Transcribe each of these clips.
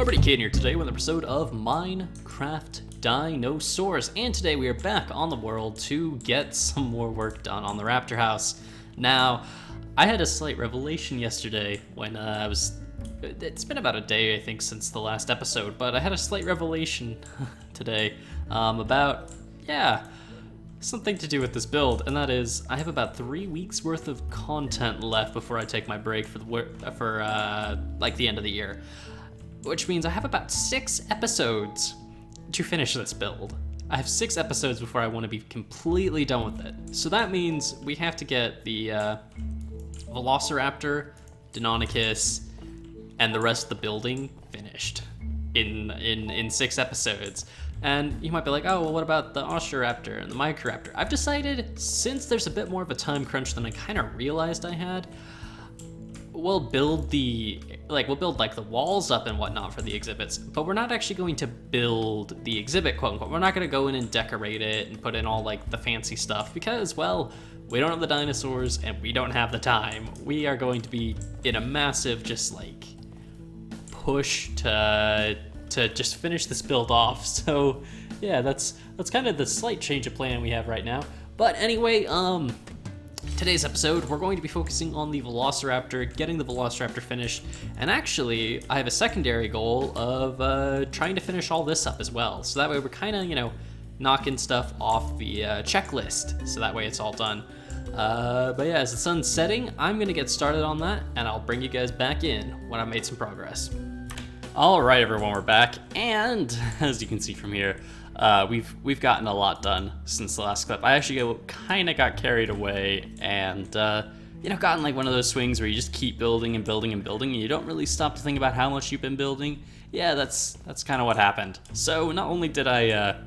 Everybody, Kane here today with an episode of Minecraft Dinosaurs, and today we are back on the world to get some more work done on the Raptor house. Now, I had a slight revelation yesterday when it's been about a day I think since the last episode, but I had a slight revelation today about, something to do with this build, and that is I have about 3 weeks worth of content left before I take my break for the end of the year. Which means I have about 6 episodes to finish this build. I have 6 episodes before I want to be completely done with it. So that means we have to get the Velociraptor, Deinonychus, and the rest of the building finished in 6 episodes. And you might be like, oh, well, what about the Osteoraptor and the Microraptor? I've decided, since there's a bit more of a time crunch than I kind of realized I had, we'll build the walls up and whatnot for the exhibits, but we're not actually going to build the exhibit, quote unquote. We're not going to go in and decorate it and put in all like the fancy stuff because, well, we don't have the dinosaurs and we don't have the time. We are going to be in a massive just like push to just finish this build off. So yeah, that's kind of the slight change of plan we have right now. But anyway, today's episode, we're going to be focusing on the Velociraptor, getting the Velociraptor finished, and actually, I have a secondary goal of trying to finish all this up as well. So that way we're kind of, knocking stuff off the checklist, so that way it's all done. But yeah, as the sun's setting, I'm going to get started on that, and I'll bring you guys back in when I've made some progress. Alright everyone, we're back, and as you can see from here, we've gotten a lot done since the last clip. I actually kind of got carried away and, gotten like one of those swings where you just keep building and building and building and you don't really stop to think about how much you've been building. Yeah, that's kind of what happened. So not only did I,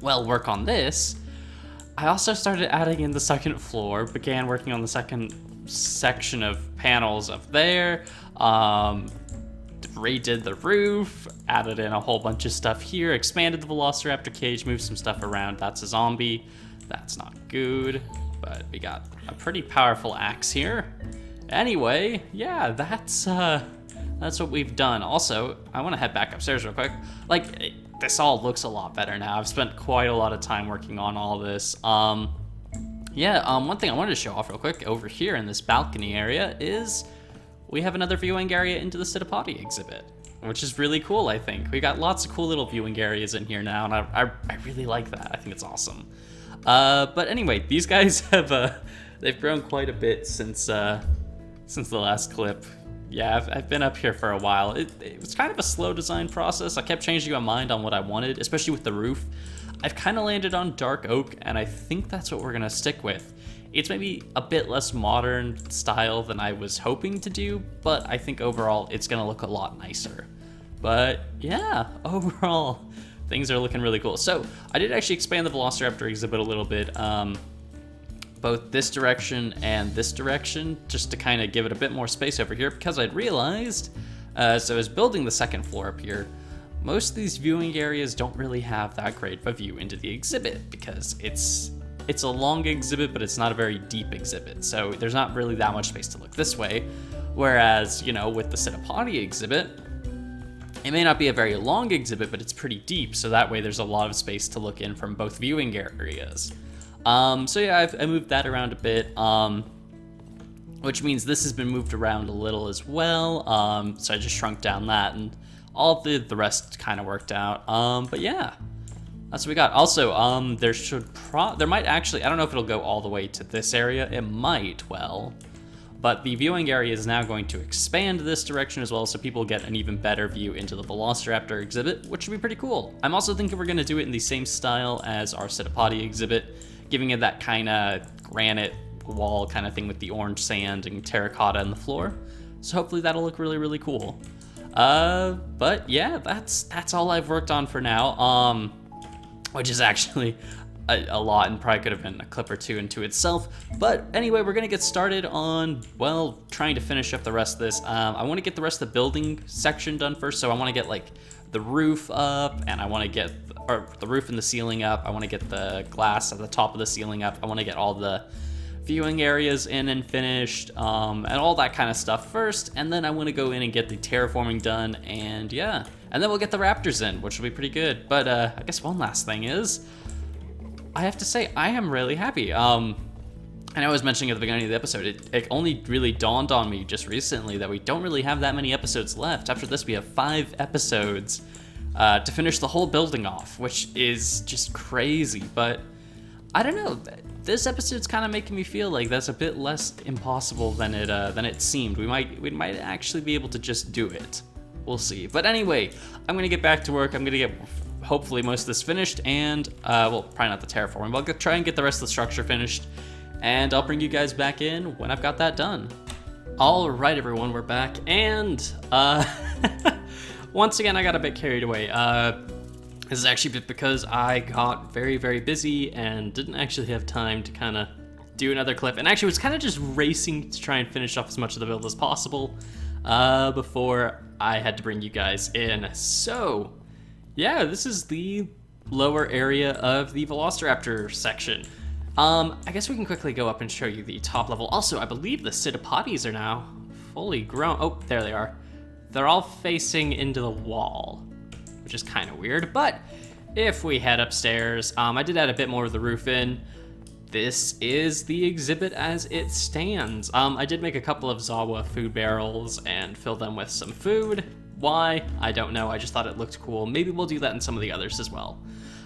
work on this, I also started adding in the second floor, began working on the second section of panels up there, redid the roof, added in a whole bunch of stuff here, expanded the Velociraptor cage, moved some stuff around. That's a zombie. That's not good, but we got a pretty powerful axe here. Anyway, yeah, that's what we've done. Also, I want to head back upstairs real quick. This all looks a lot better now. I've spent quite a lot of time working on all this. One thing I wanted to show off real quick over here in this balcony area is we have another viewing area into the Cetipodi exhibit, which is really cool, I think. We got lots of cool little viewing areas in here now, and I really like that. I think it's awesome. But anyway, these guys have, they've grown quite a bit since the last clip. Yeah, I've been up here for a while. It was kind of a slow design process. I kept changing my mind on what I wanted, especially with the roof. I've kind of landed on dark oak, and I think that's what we're gonna stick with. It's maybe a bit less modern style than I was hoping to do, but I think overall it's gonna look a lot nicer. But yeah, overall, things are looking really cool. So I did actually expand the Velociraptor exhibit a little bit, both this direction and this direction, just to kind of give it a bit more space over here, because I'd realized, as I was building the second floor up here, most of these viewing areas don't really have that great of a view into the exhibit, because it's a long exhibit, but it's not a very deep exhibit, so there's not really that much space to look this way. Whereas, with the Cetipodi exhibit, it may not be a very long exhibit, but it's pretty deep, so that way there's a lot of space to look in from both viewing areas. So yeah, I moved that around a bit, which means this has been moved around a little as well, so I just shrunk down that, and all the rest kind of worked out. But yeah. That's what we got. Also, there might actually, I don't know if it'll go all the way to this area. It might, but the viewing area is now going to expand this direction as well, so people get an even better view into the Velociraptor exhibit, which would be pretty cool. I'm also thinking we're going to do it in the same style as our Cetipodi exhibit, giving it that kind of granite wall kind of thing with the orange sand and terracotta in the floor. So hopefully that'll look really, really cool. But yeah, that's all I've worked on for now. Which is actually a lot and probably could have been a clip or two into itself. But anyway, we're gonna get started on, trying to finish up the rest of this. I wanna get the rest of the building section done first, so I wanna get like the roof up, and I wanna get the roof and the ceiling up. I wanna get the glass at the top of the ceiling up. I wanna get all the viewing areas in and finished, and all that kind of stuff first, and then I want to go in and get the terraforming done, and yeah, and then we'll get the raptors in, which will be pretty good. But I guess one last thing is, I have to say, I am really happy. And I was mentioning at the beginning of the episode, it only really dawned on me just recently that we don't really have that many episodes left. After this, we have 5 episodes to finish the whole building off, which is just crazy. But I don't know, this episode's kind of making me feel like that's a bit less impossible than it seemed. We might actually be able to just do it. We'll see. But anyway, I'm gonna get back to work. I'm gonna get hopefully most of this finished, and well, probably not the terraforming, but I'll try and get the rest of the structure finished, and I'll bring you guys back in when I've got that done. All right, everyone, we're back, and once again, I got a bit carried away. This is actually because I got very, very busy and didn't actually have time to kind of do another clip, and actually was kind of just racing to try and finish off as much of the build as possible before I had to bring you guys in. So yeah, this is the lower area of the Velociraptor section. I guess we can quickly go up and show you the top level. Also, I believe the Psittapodes are now fully grown. Oh, there they are. They're all facing into the wall, which is kind of weird. But if we head upstairs, I did add a bit more of the roof in. This is the exhibit as it stands. I did make a couple of Zawa food barrels and fill them with some food. Why? I don't know. I just thought it looked cool. Maybe we'll do that in some of the others as well.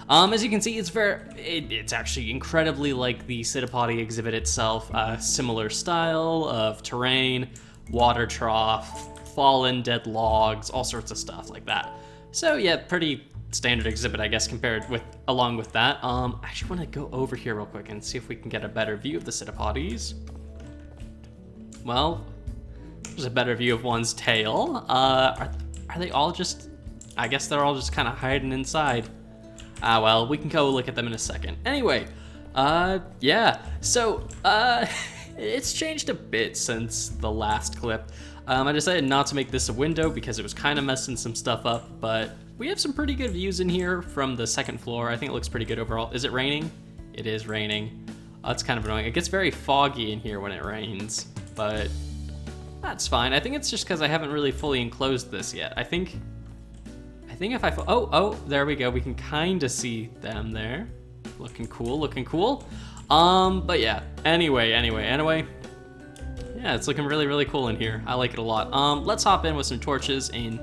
As you can see, it's actually incredibly like the Psittapode exhibit itself. Similar style of terrain, water trough, fallen dead logs, all sorts of stuff like that. So yeah, pretty standard exhibit, I guess, along with that. I actually want to go over here real quick and see if we can get a better view of the Psittapodes. Well, there's a better view of one's tail. Are they all just, I guess they're all just kind of hiding inside. Well, we can go look at them in a second. Anyway, yeah, so, it's changed a bit since the last clip. I decided not to make this a window because it was kind of messing some stuff up, but we have some pretty good views in here from the second floor. I think it looks pretty good overall. Is it raining? It is raining. That's kind of annoying. It gets very foggy in here when it rains, but that's fine. I think it's just because I haven't really fully enclosed this yet. I think if I, oh, there we go. We can kind of see them there. Looking cool, looking cool. But yeah, anyway. Yeah, it's looking really, really cool in here. I like it a lot. Let's hop in with some torches and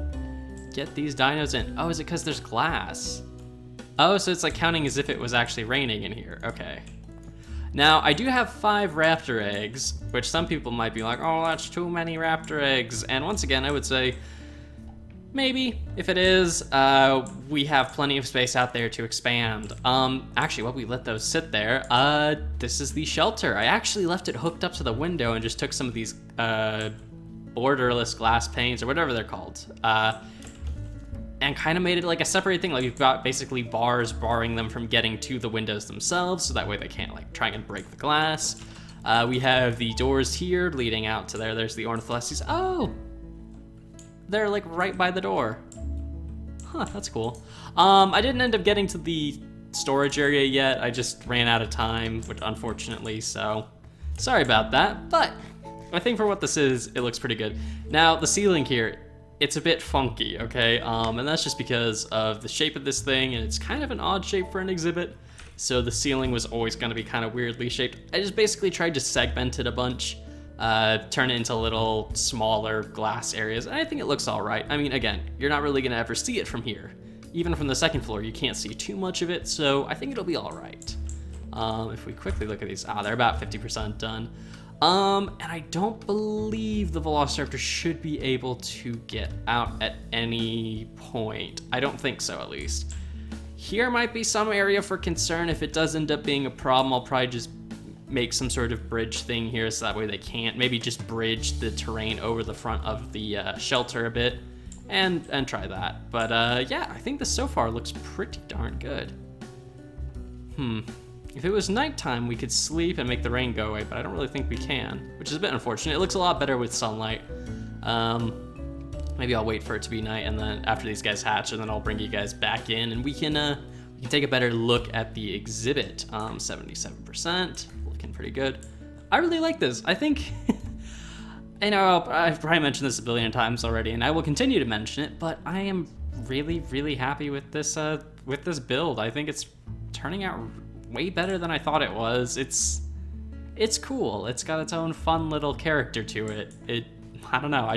get these dinos in. Oh, is it because there's glass? Oh, so it's like counting as if it was actually raining in here. Okay. Now, I do have 5 raptor eggs, which some people might be like, oh, that's too many raptor eggs. And once again, I would say, maybe. If it is, we have plenty of space out there to expand. Actually, while we let those sit there, this is the shelter. I actually left it hooked up to the window and just took some of these borderless glass panes, or whatever they're called, and kind of made it like a separate thing. Like, we've got basically bars barring them from getting to the windows themselves, so that way they can't like try and break the glass. We have the doors here leading out to there. There's the ornitholestes. Oh, they're like right by the door. Huh, that's cool. I didn't end up getting to the storage area yet. I just ran out of time, which unfortunately, so sorry about that. But I think for what this is, it looks pretty good. Now, the ceiling here, it's a bit funky, okay? And that's just because of the shape of this thing, and it's kind of an odd shape for an exhibit. So the ceiling was always gonna be kind of weirdly shaped. I just basically tried to segment it a bunch, turn it into little smaller glass areas, and I think it looks all right. I mean, again, you're not really gonna ever see it from here. Even from the second floor, you can't see too much of it, so I think it'll be all right. If we quickly look at these, they're about 50% done. And I don't believe the Velociraptor should be able to get out at any point. I don't think so, at least. Here might be some area for concern. If it does end up being a problem, I'll probably just make some sort of bridge thing here so that way they can't. Maybe just bridge the terrain over the front of the shelter a bit and try that. But yeah, I think this so far looks pretty darn good. If it was nighttime, we could sleep and make the rain go away, but I don't really think we can, which is a bit unfortunate. It looks a lot better with sunlight. Maybe I'll wait for it to be night, and then after these guys hatch, and then I'll bring you guys back in, and we can take a better look at the exhibit. 77%, looking pretty good. I really like this. I think, I know I've probably mentioned this a billion times already, and I will continue to mention it, but I am really, really happy with this build. I think it's turning out way better than I thought it was. It's cool. It's got its own fun little character to it. I don't know.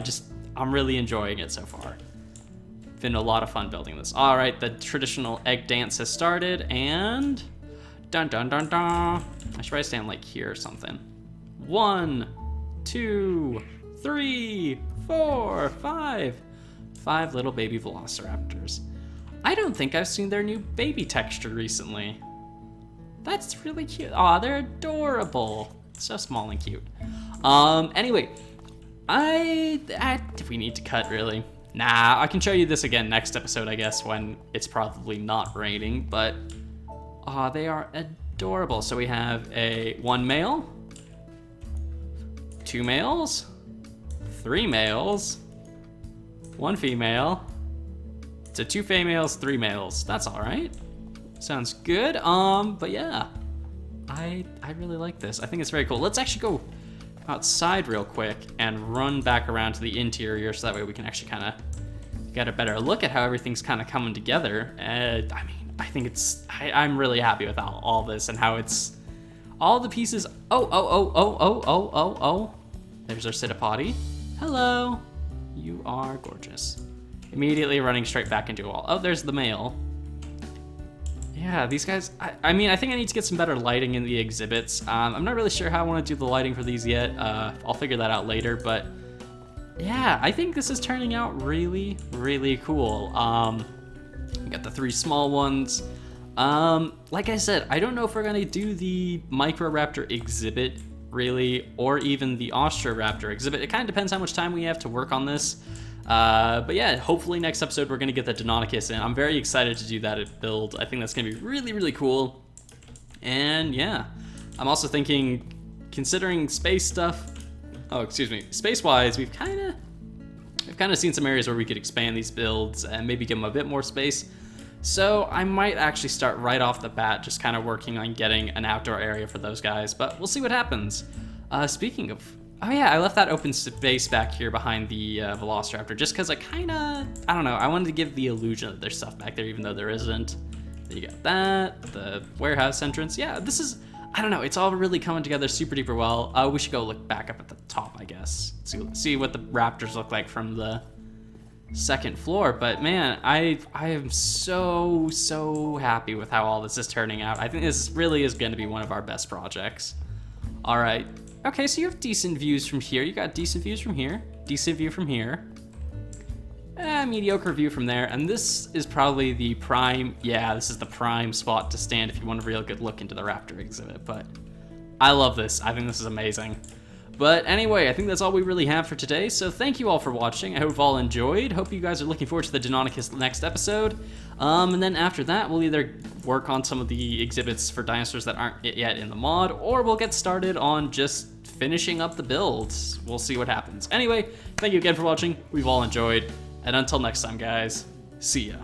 I'm really enjoying it so far. Been a lot of fun building this. All right, the traditional egg dance has started, and dun dun dun dun. I should probably stand like here or something. 1, 2, 3, 4, 5. 5 little baby Velociraptors. I don't think I've seen their new baby texture recently. That's really cute. Aw, they're adorable. So small and cute. Anyway, if we need to cut, really. Nah, I can show you this again next episode, I guess, when it's probably not raining, but they are adorable. So we have 1 male, 2 males, 3 males, 1 female. So 2 females, 3 males. That's all right. Sounds good. But yeah, I really like this. I think it's very cool. Let's actually go outside real quick and run back around to the interior so that way we can actually kind of get a better look at how everything's kind of coming together. I mean, I think I'm really happy with all this and how it's all the pieces. Oh. There's our Citipotty. Hello. You are gorgeous. Immediately running straight back into a wall. Oh, there's the male. Yeah, these guys, I mean, I think I need to get some better lighting in the exhibits. I'm not really sure how I want to do the lighting for these yet. I'll figure that out later, but yeah, I think this is turning out really, really cool. We got the 3 small ones. Like I said, I don't know if we're gonna do the Microraptor exhibit, really, or even the Austroraptor exhibit. It kind of depends how much time we have to work on this. But yeah, hopefully next episode we're gonna get the Deinonychus in. I'm very excited to do that build. I think that's gonna be really, really cool. And yeah, I'm also thinking, considering space stuff, space-wise, we've kind of seen some areas where we could expand these builds and maybe give them a bit more space. So I might actually start right off the bat, just kind of working on getting an outdoor area for those guys, but we'll see what happens. Speaking of, oh yeah, I left that open space back here behind the Velociraptor just because I don't know, I wanted to give the illusion that there's stuff back there even though there isn't. There you got that, the warehouse entrance. Yeah, this is, I don't know, it's all really coming together super duper well. We should go look back up at the top, I guess. See what the raptors look like from the 2nd floor. But man, I am so happy with how all this is turning out. I think this really is going to be one of our best projects. All right. Okay, so you have decent views from here. You got decent views from here. Decent view from here. Mediocre view from there. And this is probably the prime, yeah, this is the prime spot to stand if you want a real good look into the Raptor exhibit. But I love this. I think this is amazing. But anyway, I think that's all we really have for today. So thank you all for watching. I hope you've all enjoyed. Hope you guys are looking forward to the Deinonychus next episode. And then after that, we'll either work on some of the exhibits for dinosaurs that aren't yet in the mod, or we'll get started on just finishing up the builds. We'll see what happens. Anyway, thank you again for watching. We've all enjoyed. And until next time, guys, see ya.